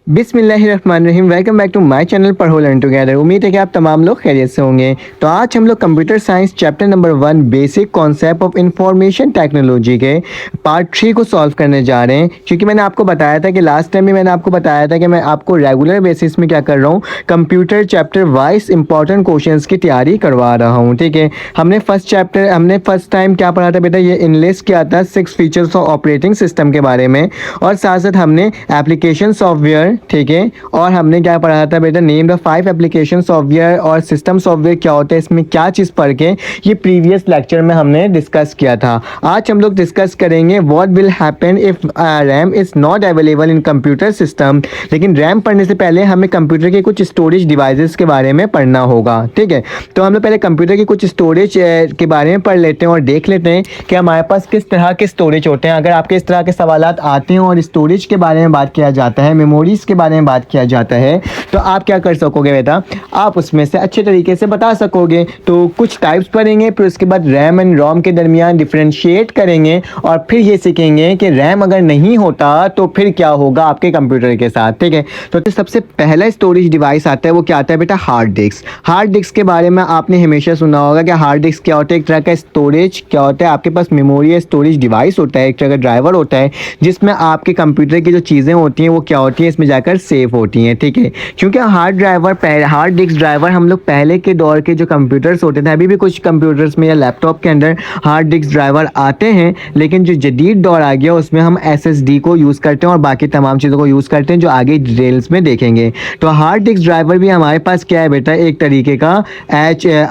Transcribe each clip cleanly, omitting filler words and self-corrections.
बिस्मिल्लाहिर्रहमानिर्रहीम। Welcome back to my channel पढ़ो learn together. उम्मीद है कि आप तमाम लोग खैरियत से होंगे। तो आज हम लोग computer science chapter number 1 basic concept of information technology के पार्ट 3 को सॉल्व करने जा रहे हैं। क्योंकि मैंने आपको बताया था कि लास्ट टाइम भी मैंने आपको बताया था कि मैं आपको रेगुलर बेसिस में क्या कर रहा हूँ, computer chapter wise important question की तैयारी करवा रहा हूँ। ठीक है, हमने फर्स्ट टाइम क्या पढ़ा था बेटा, ये इनलिस्ट किया था 6 फीचर्स ऑफ ऑपरेटिंग सिस्टम के बारे में, और साथ साथ हमने एप्लीकेशन सॉफ्टवेयर, ठीक है, और हमने क्या पढ़ा था बेटा, नेम द 5 एप्लीकेशन सॉफ्टवेयर और सिस्टम सॉफ्टवेयर क्या होता है, इसमें क्या चीज़ पढ़ के ये प्रीवियस लेक्चर में हमने डिस्कस किया था। आज हम लोग डिस्कस करेंगे what will happen if RAM is not available in computer system. लेकिन रैम पढ़ने से पहले हमें कंप्यूटर के कुछ स्टोरेज डिवाइसेस के बारे में पढ़ना होगा। ठीक है, तो हम लोग पहले कंप्यूटर की कुछ स्टोरेज के बारे में पढ़ लेते हैं और देख लेते हैं कि हमारे पास किस तरह के स्टोरेज होते हैं। अगर आपके इस तरह के सवालात आते हैं और स्टोरेज के बारे में बात किया जाता है, मेमोरीज के बारे में बात किया जाता है, तो आप क्या कर सकोगे बेटा, आप उसमें से अच्छे तरीके से बता सकोगे। तो कुछ टाइप्स पढ़ेंगे, फिर उसके बाद रैम एंड रोम के दरमियान डिफरेंशिएट करेंगे, और फिर ये सीखेंगे कि रैम अगर नहीं होता तो फिर क्या होगा आपके कंप्यूटर के साथ। ठीक है, तो सबसे पहला स्टोरेज डिवाइस आता है, वो क्या आता है बेटा, हार्ड डिस्क। हार्ड डिस्क के बारे में आपने हमेशा सुना होगा कि हार्ड डिस्क क्या होता है, एक तरह का स्टोरेज क्या होता है, आपके पास मेमोरी या स्टोरेज डिवाइस होता है, एक तरह का ड्राइवर होता है जिसमें आपके कंप्यूटर की जो चीज़ें होती हैं वो क्या होती हैं, इसमें जाकर सेव होती हैं। ठीक है, क्योंकि हार्ड डिस्क ड्राइवर हम लोग पहले के दौर के जो कंप्यूटर्स होते थे, अभी भी कुछ कंप्यूटर्स में या लैपटॉप के अंदर हार्ड डिस्क ड्राइवर आते हैं, लेकिन जो जदीद दौर आ गया उसमें हम SSD को यूज़ करते हैं और बाकी तमाम चीज़ों को यूज़ करते हैं, जो आगे डिटेल्स में देखेंगे। तो हार्ड डिस्क ड्राइवर भी हमारे पास क्या है बेटा, एक तरीके का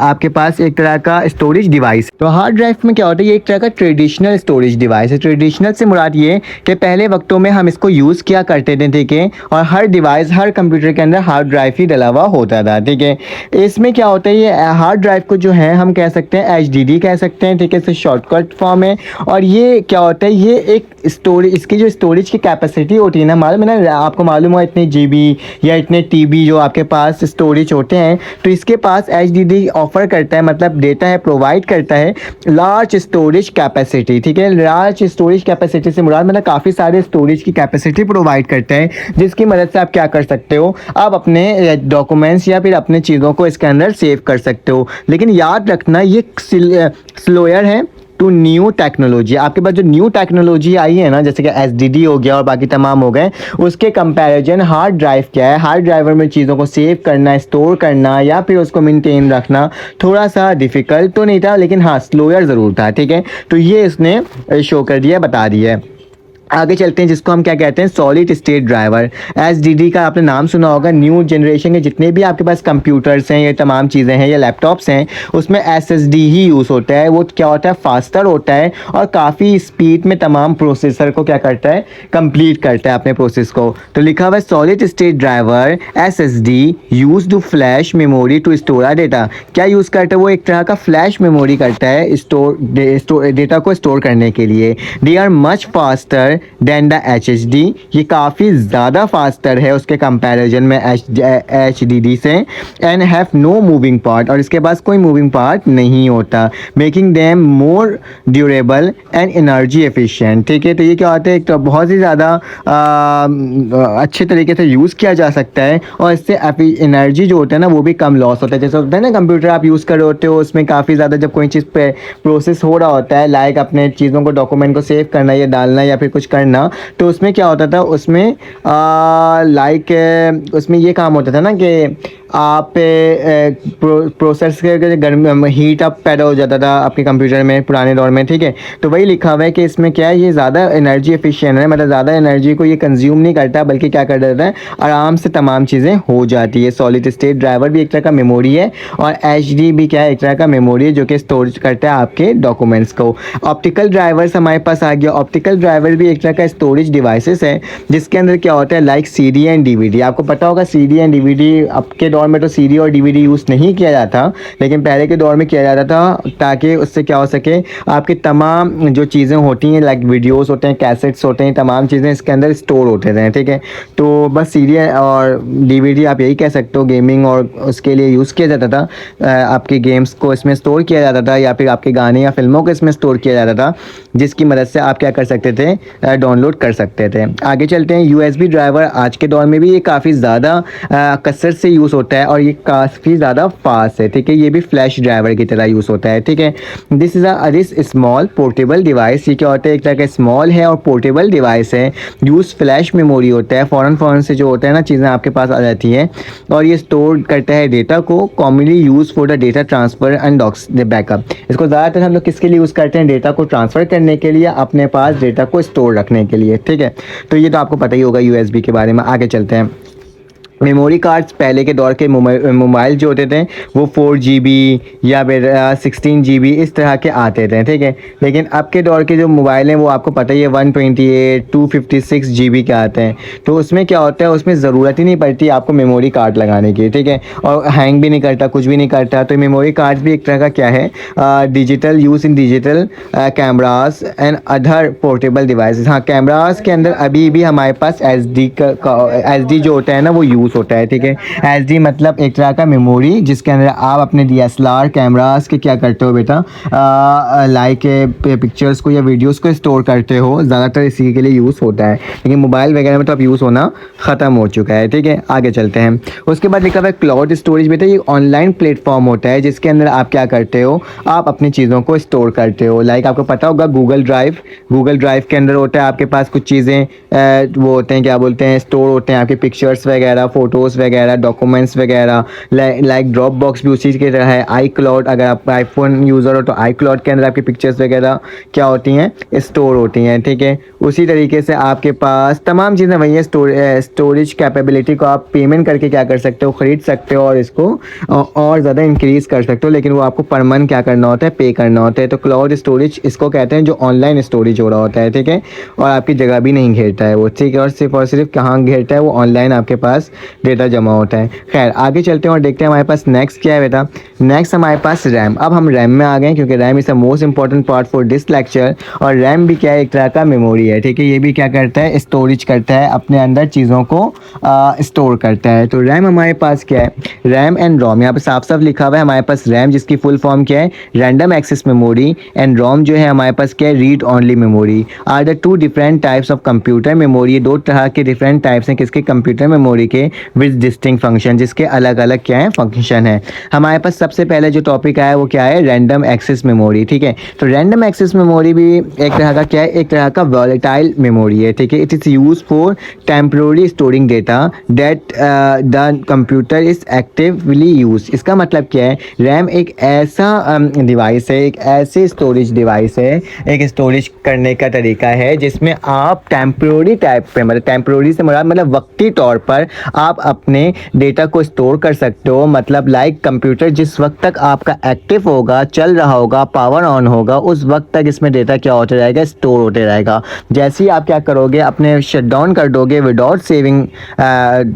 आपके पास एक तरह का स्टोरेज डिवाइस। तो हार्ड ड्राइव में क्या होता है, ये एक तरह का ट्रेडिशनल स्टोरेज डिवाइस है। ट्रेडिशनल से मुराद ये कि पहले वक्तों में हम इसको यूज़ किया करते थे। ठीक है, और हर डिवाइस, हर कंप्यूटर के अंदर हार्ड ड्राइव ही डला हुआ होता था। ठीक है, इसमें क्या होता है, ये हार्ड ड्राइव को जो है हम कह सकते हैं HDD कह सकते हैं। ठीक है, इससे शॉर्टकट फॉर्म है। और ये क्या होता है, ये एक स्टोरेज, इसकी जो स्टोरेज की कैपेसिटी होती है ना, मालूम है ना आपको, मालूम हो इतने GB या इतने TB जो आपके पास स्टोरेज होते हैं, तो इसके पास HDD ऑफर करता है, मतलब देता है, प्रोवाइड करता है लार्ज स्टोरेज कैपेसिटी। ठीक है, लार्ज स्टोरेज कैपेसिटी से मुराद मतलब काफ़ी सारे स्टोरेज की कैपेसिटी प्रोवाइड करता है, जिसकी मदद से आप क्या कर सकते हो, आप अपने डॉक्यूमेंट्स या फिर अपने चीज़ों को इसके अंदर सेव कर सकते हो। लेकिन याद रखना ये स्लोअर है टू न्यू टेक्नोलॉजी। आपके पास जो न्यू टेक्नोलॉजी आई है ना, जैसे कि SSD हो गया और बाकी तमाम हो गए, उसके कंपैरिजन हार्ड ड्राइव क्या है, हार्ड ड्राइवर में चीज़ों को सेव करना, स्टोर करना या फिर उसको मेंटेन रखना थोड़ा सा डिफ़िकल्ट तो नहीं था, लेकिन हाँ स्लोअर ज़रूर था। ठीक है, तो ये इसने शो कर दिया, बता दिया है। आगे चलते हैं, जिसको हम क्या कहते हैं, सॉलिड स्टेट ड्राइवर। SSD का आपने नाम सुना होगा। न्यू जनरेशन के जितने भी आपके पास कंप्यूटर्स हैं, ये तमाम चीज़ें हैं या लैपटॉप्स हैं, उसमें SSD ही यूज़ होता है। वो क्या होता है, फास्टर होता है और काफ़ी स्पीड में तमाम प्रोसेसर को क्या करता है, कंप्लीट करता है अपने प्रोसेस को। तो लिखा हुआ है solid state driver SSD use to flash memory to store data. क्या यूज़ करता है, वो एक तरह का फ्लैश मेमोरी करता है डेटा को स्टोर करने के लिए। They are much faster than the HDD। ये काफ़ी ज़्यादा फास्टर है उसके कंपैरिजन में HDD से। And have no moving part, और इसके पास कोई मूविंग पार्ट नहीं होता। Making them more durable and energy efficient. ठीक है, तो ये क्या होता है, एक तो बहुत ही ज़्यादा अच्छे तरीके से यूज़ किया जा सकता है, और इससे एनर्जी जो होता है ना वो भी कम लॉस होता है। जैसे होता है ना कंप्यूटर आप यूज़ कर रहे होते हो, उसमें काफ़ी ज़्यादा जब कोई चीज़ पे प्रोसेस हो रहा होता है, लाइक अपने चीज़ों को, डॉक्यूमेंट को सेव करना या डालना या फिर कुछ करना, तो उसमें क्या होता था, उसमें उसमें ये काम होता था ना कि आप प्रोसेस के गर्म हीट अप पैदा हो जाता था आपके कंप्यूटर में पुराने दौर में। ठीक है, तो वही लिखा हुआ है कि इसमें क्या है, ये ज़्यादा एनर्जी एफिशिएंट है, मतलब ज़्यादा एनर्जी को ये कंज्यूम नहीं करता, बल्कि क्या कर देता है, आराम से तमाम चीज़ें हो जाती है। सॉलिड स्टेट ड्राइवर भी एक तरह का मेमोरी है, और HDD भी क्या है, एक तरह का मेमोरी है जो कि स्टोरेज करता है आपके डॉक्यूमेंट्स को। ऑप्टिकल ड्राइवर्स हमारे पास आ गया। ऑप्टिकल ड्राइवर भी एक तरह का स्टोरेज डिवाइसेस है, जिसके अंदर क्या होता है, लाइक CD एंड DVD। आपको पता होगा CD एंड DVD, अब के दौर में तो CD और DVD यूज़ नहीं किया जाता, लेकिन पहले के दौर में किया जाता था, ताकि उससे क्या हो सके, आपकी तमाम जो चीज़ें होती हैं, लाइक वीडियोस होते हैं, कैसेट्स होते हैं, तमाम चीज़ें इसके अंदर स्टोर होते थे। ठीक है, तो बस CD और DVD आप यही कह सकते हो, गेमिंग और उसके लिए यूज़ किया जाता था। आपके गेम्स को इसमें स्टोर किया जाता था, या फिर आपके गाने या फिल्मों को इसमें स्टोर किया जाता था, जिसकी मदद से आप क्या कर सकते थे, डाउनलोड कर सकते थे। आगे चलते हैं, USB ड्राइवर आज के दौर में भी ये काफ़ी ज़्यादा कसरत से यूज़ होता है और ये काफ़ी ज़्यादा फास्ट है, ठीक है। ये भी फ्लैश ड्राइवर की तरह यूज़ होता है, ठीक है। दिस स्मॉल पोर्टेबल डिवाइस, ये क्या होता है, एक तरह का स्मॉल है और पोर्टेबल डिवाइस है। यूज़ फ्लैश मेमोरी होता है, फ़ौरन से जो होता है ना चीज़ें आपके पास आ जाती हैं, और ये स्टोर करता है डेटा को। Commonly use for the data transfer and backup. इसको ज़्यादातर हम लोग किसके लिए यूज़ करते हैं, डेटा को ट्रांसफ़र करने के लिए, अपने पास डेटा को स्टोर रखने के लिए, ठीक है। तो ये तो आपको पता ही होगा USB के बारे में। आगे चलते हैं, मेमोरी कार्ड्स पहले के दौर के मोबाइल जो होते थे वो 4 GB या फिर 16 GB इस तरह के आते थे, ठीक है। लेकिन अब के दौर के जो मोबाइल हैं वो आपको पता ही है 128 256 GB के आते हैं। तो उसमें क्या होता है, उसमें ज़रूरत ही नहीं पड़ती आपको मेमोरी कार्ड लगाने की, ठीक है। और हैंग भी नहीं करता, कुछ भी नहीं करता। तो मेमोरी कार्ड्स भी एक तरह का क्या है, digital use in digital cameras and other portable devices. हाँ, कैमरास के अंदर अभी भी हमारे पास SD जो होता है ना वो यूज़ होता है, ठीक है। SD मतलब एक तरह का मेमोरी जिसके अंदर आप अपने DSLR कैमरास के क्या करते हो बेटा, लाइक पिक्चर्स को या वीडियोस को स्टोर करते हो, ज़्यादातर इसी के लिए यूज़ होता है। लेकिन मोबाइल वगैरह में तो अब यूज़ होना ख़त्म हो चुका है, ठीक है। आगे चलते हैं, उसके बाद लिखा हुआ है क्लाउड स्टोरेज। बेटा ये ऑनलाइन प्लेटफॉर्म होता है जिसके अंदर आप क्या करते हो, आप अपनी चीज़ों को स्टोर करते हो। लाइक आपको पता होगा गूगल ड्राइव के अंदर होता है आपके पास कुछ चीज़ें वो होते हैं, क्या बोलते हैं, स्टोर होते हैं आपके पिक्चर्स वगैरह, फ़ोटोज़ वगैरह, डॉक्यूमेंट्स वगैरह। लाइक ड्रॉप बॉक्स भी उसी की तरह है। iCloud, अगर आप आईफोन यूज़र हो तो iCloud के अंदर आपकी पिक्चर्स वगैरह क्या होती हैं, स्टोर होती हैं, ठीक है। उसी तरीके से आपके पास तमाम चीज़ें वही है। स्टोरेज कैपेबिलिटी को आप पेमेंट करके क्या कर सकते हो, ख़रीद सकते हो और इसको और ज़्यादा इंक्रीज़ कर सकते हो, लेकिन वो आपको पर मंथ क्या करना होता है, पे करना होता है। तो क्लाउड स्टोरेज इसको कहते हैं जो ऑनलाइन स्टोरेज हो रहा होता है, ठीक है। और आपकी जगह भी नहीं घेरता है वो, ठीक है। और सिर्फ कहाँ घेरता है वो, ऑनलाइन आपके पास डेटा जमा होता है। खैर आगे चलते हैं और देखते हैं हमारे पास नेक्स्ट क्या है बेटा। नेक्स्ट हमारे पास रैम। अब हम रैम में आ गए क्योंकि RAM is the most important part for this lecture. और रैम भी क्या है, एक तरह का मेमोरी है, ठीक है। ये भी क्या करता है, स्टोरेज करता है, अपने अंदर चीज़ों को स्टोर करता है। तो रैम हमारे पास क्या है, रैम एंड रोम। यहाँ पे साफ साफ लिखा हुआ है हमारे पास रैम जिसकी फुल फॉर्म क्या है, random access memory, and ROM जो है हमारे पास क्या है, read only memory. Are the two different types of computer memory. ये दो तरह के डिफरेंट टाइप्स हैं किसके, कंप्यूटर मेमोरी के, विद डिस्टिंक्ट फंक्शन, जिसके अलग अलग क्या है, फंक्शन है। हमारे पास सबसे पहले जो टॉपिक आया वो क्या है, रैंडम एक्सेस मेमोरी, ठीक है। तो रैंडम एक्सेस मेमोरी भी एक तरह का क्या है, एक तरह का वॉलेटाइल मेमोरी है, ठीक है। It is use for temporary storing data that the computer is actively use. इसका मतलब क्या है, रैम एक ऐसा डिवाइस है, एक ऐसे स्टोरेज डिवाइस है, एक स्टोरेज करने का तरीका है जिसमें आप टेम्पररी टाइप पे, मतलब टेम्पररी से मतलब वक्ती तौर पर आप अपने डेटा को स्टोर कर सकते हो। मतलब लाइक कंप्यूटर जिस वक्त तक आपका एक्टिव होगा, चल रहा होगा, पावर ऑन होगा, उस वक्त तक इसमें डेटा क्या होता रहेगा, स्टोर होते रहेगा। जैसे ही आप क्या करोगे, अपने शट डाउन कर दोगे without saving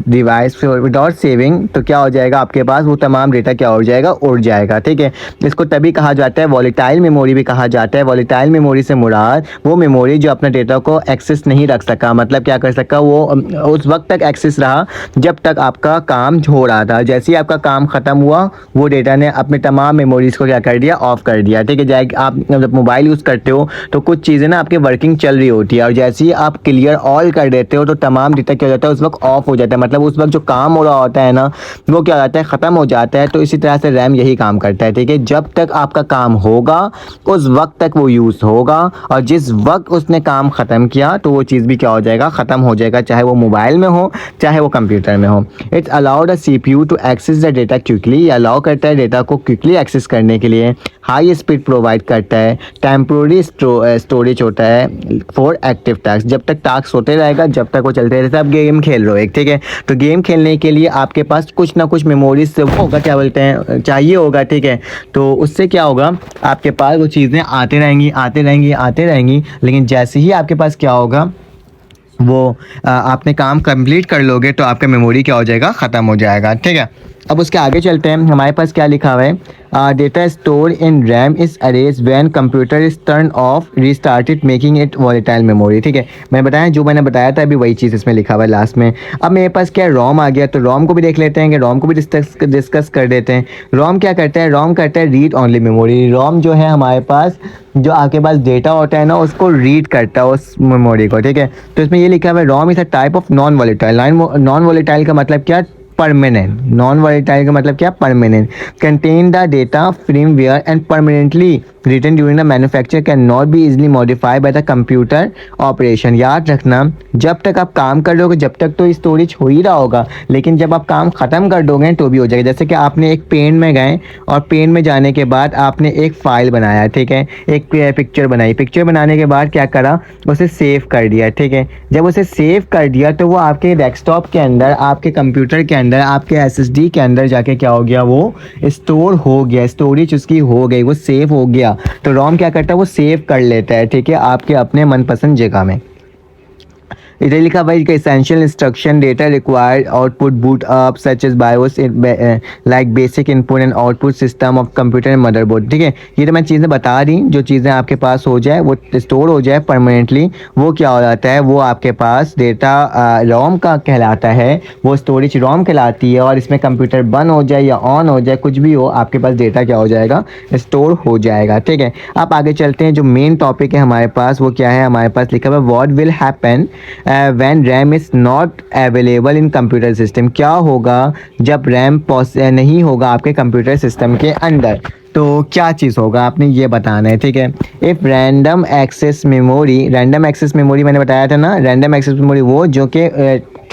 device, without saving, तो क्या हो जाएगा, आपके पास वो तमाम डेटा क्या हो जाएगा, उड़ जाएगा, ठीक है। इसको तभी कहा जाता है वॉलेटाइल मेमोरी भी कहा जाता है। वॉलेटाइल मेमोरी से मुराद वो मेमोरी जो अपने डेटा को एक्सेस नहीं रख सका, मतलब क्या कर सका, वो उस वक्त तक एक्सेस रहा जब तक आपका काम हो रहा था। जैसे ही आपका काम ख़त्म हुआ, वो डेटा ने अपने तमाम मेमोरीज़ को क्या कर दिया, ऑफ कर दिया, ठीक है। जैसे आप जब मोबाइल यूज़ करते हो तो कुछ चीज़ें ना आपकी वर्किंग चल रही होती है, और जैसे ही आप क्लियर ऑल कर देते हो तो तमाम डेटा क्या हो जाता है, उस वक्त ऑफ हो जाता है। मतलब उस वक्त जो काम हो रहा होता है ना, वो क्या हो जाता है, ख़त्म हो जाता है। तो इसी तरह से रैम यही काम करता है, ठीक है। जब तक आपका काम होगा उस वक्त तक वो यूज़ होगा, और जिस वक्त उसने काम ख़त्म किया तो वो चीज़ भी क्या हो जाएगा, ख़त्म हो जाएगा, चाहे वो मोबाइल में हो चाहे वो कंप्यूटर में हो। It's allowed a CPU to access the data quickly. Allow करता है डेटा को क्विकली एक्सेस करने के लिए। हाई स्पीड प्रोवाइड करता है। टेम्पररी स्टोरेज होता है फॉर एक्टिव टास्क। जब तक टास्क होते रहेगा, जब तक वो चलते रहता है। आप गेम खेल रहे हो एक, ठीक है, तो गेम खेलने के लिए आपके पास कुछ ना कुछ मेमोरीज से होगा, क्या बोलते हैं, चाहिए होगा, ठीक है। तो उससे क्या होगा, आपके पास वो चीज़ें आते रहेंगी। लेकिन जैसे ही आपके पास क्या होगा, वो आपने काम कंप्लीट कर लोगे तो आपका मेमोरी क्या हो जाएगा, ख़त्म हो जाएगा, ठीक है। अब उसके आगे चलते हैं, हमारे पास क्या लिखा हुआ है, data store in RAM is arrays when computer is turn off restarted making it volatile memory. ठीक है, मैंने बताया जो मैंने बताया था अभी वही चीज़ इसमें लिखा हुआ है लास्ट में। अब मेरे पास क्या रोम आ गया, तो रोम को भी देख लेते हैं कि रोम को भी डिस्कस कर देते हैं। रोम क्या करता है, रोम करता है रीड ओनली मेमोरी। रोम जो है हमारे पास जो आपके पास डेटा होता है ना उसको रीड करता है उस मेमोरी को। ठीक है, तो इसमें ये लिखा हुआ है ROM is a type of non volatile. Non volatile का मतलब क्या, परमानेंट। नॉन वॉलेटाइल का मतलब क्या, permanent. Contain the data firmware and permanently written during the manufacture can not be easily modified by the computer operation. याद रखना, जब तक आप काम कर दोगे जब तक तो स्टोरेज हो ही रहा होगा, लेकिन जब आप काम ख़त्म कर दोगे तो भी हो जाएगा। जैसे कि आपने एक पेन में गए और पेन में जाने के बाद आपने एक फ़ाइल बनाया, ठीक है, एक पिक्चर बनाई। पिक्चर बनाने के बाद क्या करा, उसे सेव कर दिया। ठीक है, जब उसे सेव कर दिया तो वो आपके डेस्कटॉप के अंदर, आपके कंप्यूटर के अंदर, आपके एसएसडी के अंदर जाके क्या हो गया, वो स्टोर हो गया, स्टोरेज उसकी हो गई, वो सेव हो गया। तो रोम क्या करता है, वो सेव कर लेता है, ठीक है, आपके अपने मनपसंद जगह में। इधर लिखा भाई का essential instruction data required output boot up such as BIOS like basic input and output system of computer and motherboard. ठीक है, ये तो मैं चीज़ें बता दी, जो चीज़ें आपके पास हो जाए वो स्टोर हो जाए परमानेंटली, वो क्या हो जाता है, वो आपके पास डेटा रोम का कहलाता है, वो स्टोरेज रोम कहलाती है। और इसमें कंप्यूटर बंद हो जाए या ऑन हो जाए, कुछ भी हो, आपके पास डेटा क्या हो जाएगा, स्टोर हो जाएगा। ठीक है, आप आगे चलते हैं, जो मेन टॉपिक है हमारे पास वो क्या है, हमारे पास लिखा हुआ है what will happen when RAM is not available in computer system. क्या होगा जब रैम नहीं होगा आपके कंप्यूटर सिस्टम के अंदर, तो क्या चीज़ होगा आपने ये बताना है। ठीक है, if random access memory, random access memory मैंने बताया था ना, रैंडम एक्सेस मेमोरी वो जो कि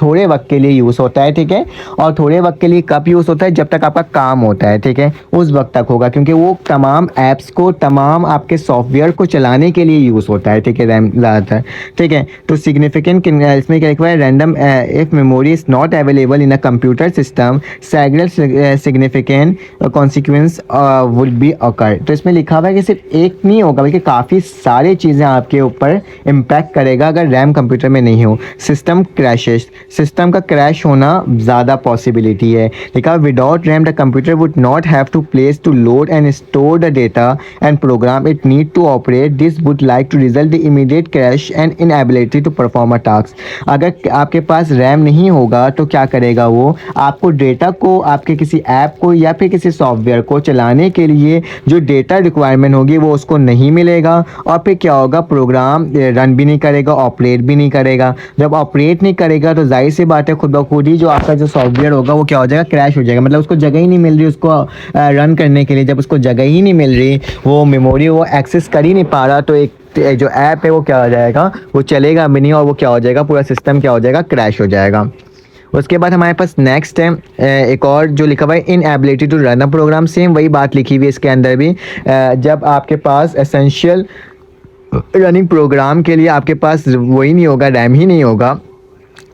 थोड़े वक्त के लिए यूज़ होता है। ठीक है, और थोड़े वक्त के लिए कब यूज़ होता है, जब तक आपका काम होता है। ठीक है, उस वक्त तक होगा, क्योंकि वो तमाम ऐप्स को, तमाम आपके सॉफ्टवेयर को चलाने के लिए यूज़ होता है। ठीक है, रैम ज़्यादातर। ठीक है, तो सिग्निफिकेंट इसमें क्या लिखा है, random if memory is not available in a computer system several significant consequence would be occur. तो इसमें लिखा हुआ है कि सिर्फ एक नहीं होगा बल्कि काफ़ी सारी चीज़ें आपके ऊपर इम्पैक्ट करेगा अगर रैम कंप्यूटर में नहीं हो। सिस्टम क्रैशेस, सिस्टम का क्रैश होना ज़्यादा पॉसिबिलिटी है। लिखा without RAM the computer would not have to place to load and store the data and program it need to operate. This would like to result the immediate crash and inability to perform a task. अगर आपके पास RAM नहीं होगा तो क्या करेगा वो, आपको data को, आपके किसी ऐप को या फिर किसी सॉफ्टवेयर को चलाने के लिए जो डेटा रिक्वायरमेंट होगी वो उसको नहीं मिलेगा, और फिर क्या होगा, प्रोग्राम रन भी नहीं करेगा, ऑपरेट भी नहीं करेगा। जब ऑपरेट नहीं करेगा तो जाहिर सी बात है खुद ब खुद ही जो आपका जो सॉफ्टवेयर होगा वो क्या हो जाएगा, क्रैश हो जाएगा। मतलब उसको जगह ही नहीं मिल रही उसको रन करने के लिए। जब उसको जगह ही नहीं मिल रही, वो मेमोरी वो एक्सेस कर ही नहीं पा रहा, तो एक जो ऐप है वो क्या हो जाएगा, वो चलेगा भी नहीं, और वो क्या हो जाएगा, पूरा सिस्टम क्या हो जाएगा, क्रैश हो जाएगा। उसके बाद हमारे पास नेक्स्ट है एक और जो लिखा हुआ है inability to run a program. Same वही बात लिखी हुई है इसके अंदर भी। जब आपके पास एसेंशियल रनिंग प्रोग्राम के लिए आपके पास वही नहीं होगा, रैम ही नहीं होगा।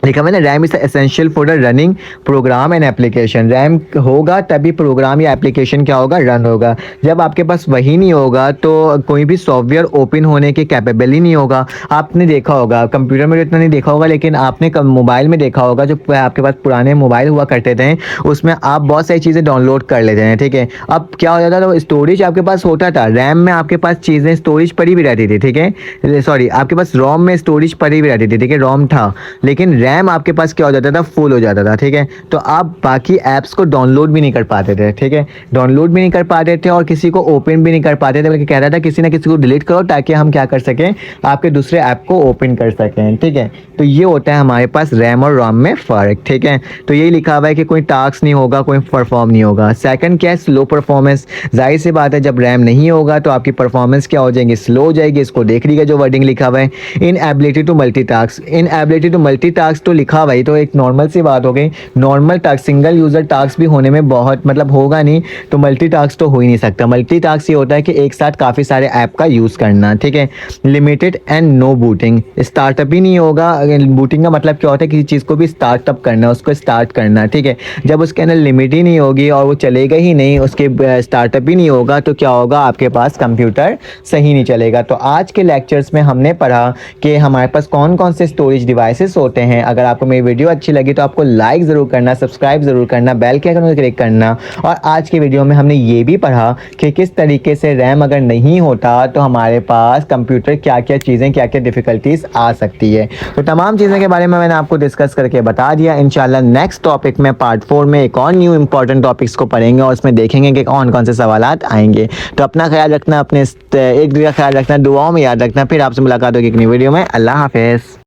लिखा हुआ है ना, RAM is essential for the running program and application. RAM होगा तभी प्रोग्राम या एप्लीकेशन क्या होगा, रन होगा। जब आपके पास वही नहीं होगा तो कोई भी सॉफ्टवेयर ओपन होने के कैपेबल ही नहीं होगा। आपने देखा होगा, कंप्यूटर में तो इतना नहीं देखा होगा, लेकिन आपने मोबाइल में देखा होगा, जो आपके पास पुराने मोबाइल हुआ करते थे उसमें आप बहुत सारी चीज़ें डाउनलोड कर लेते हैं। ठीक है, अब क्या हो जाता था, स्टोरेज आपके पास होता था, रैम में आपके पास चीज़ें स्टोरेज पड़ी भी रहती थी। ठीक है, सॉरी, आपके पास रोम में स्टोरेज पड़ी भी रहती थी। ठीक है, रोम था, लेकिन रैम आपके पास क्या हो जाता था, फुल हो जाता था। ठीक है, तो आप बाकी ऐप्स को डाउनलोड भी नहीं कर पाते थे। ठीक है, डाउनलोड भी नहीं कर पाते थे और किसी को ओपन भी नहीं कर पाते थे, बल्कि कह रहा था किसी ना किसी को डिलीट करो ताकि हम क्या कर सकें, आपके दूसरे ऐप को ओपन कर सकें। ठीक है, तो ये होता है हमारे पास रैम और रोम में फ़र्क। ठीक है, तो यही लिखा हुआ है कि कोई टास्क नहीं होगा, कोई परफॉर्म नहीं होगा। सेकंड क्या है, स्लो परफॉर्मेंस। जाहिर सी बात है जब रैम नहीं होगा तो आपकी परफॉर्मेंस क्या हो जाएगी, स्लो हो जाएगी। इसको देख लीजिएगा जो वर्डिंग लिखा हुआ है, inability to multitask. Inability to multitask तो लिखा हुआ है, तो एक नॉर्मल सी बात हो गई। Normal task, single user task भी होने में बहुत मतलब होगा नहीं, तो मल्टीटास्क तो हो ही नहीं सकता। मल्टीटास्क ये होता है कि एक साथ काफ़ी सारे ऐप का यूज़ करना। ठीक है, limited and no booting. Startup ही नहीं होगा। बूटिंग का मतलब क्या होता है, किसी चीज़ को भी स्टार्टअप करना, उसको स्टार्ट करना। ठीक है, जब उसके अंदर लिमिट ही नहीं होगी और वो चलेगा ही नहीं, उसके स्टार्टअप ही नहीं होगा, तो क्या होगा, आपके पास कंप्यूटर सही नहीं चलेगा। तो आज के लेक्चर्स में हमने पढ़ा कि हमारे पास कौन कौन से स्टोरेज डिवाइसेस होते हैं। अगर आपको मेरी वीडियो अच्छी लगी तो आपको लाइक ज़रूर करना, सब्सक्राइब ज़रूर करना, बेल के आइकन को क्लिक करना। और आज की वीडियो में हमने ये भी पढ़ा कि किस तरीके से रैम अगर नहीं होता तो हमारे पास कंप्यूटर क्या क्या चीज़ें, क्या क्या डिफ़िकल्टीज आ सकती है। तो तमाम चीज़ों के बारे में मैंने आपको डिस्कस करके बता दिया। इंशाल्लाह नेक्स्ट टॉपिक में पार्ट 4 में एक और न्यू इंपॉर्टेंट टॉपिक्स को पढ़ेंगे और उसमें देखेंगे कि कौन कौन से सवालात आएंगे। तो अपना ख्याल रखना, अपने एक दूसरे का ख्याल रखना, दुआओं में याद रखना। फिर आपसे मुलाकात होगी एक नई वीडियो में। अल्लाह हाफिज़।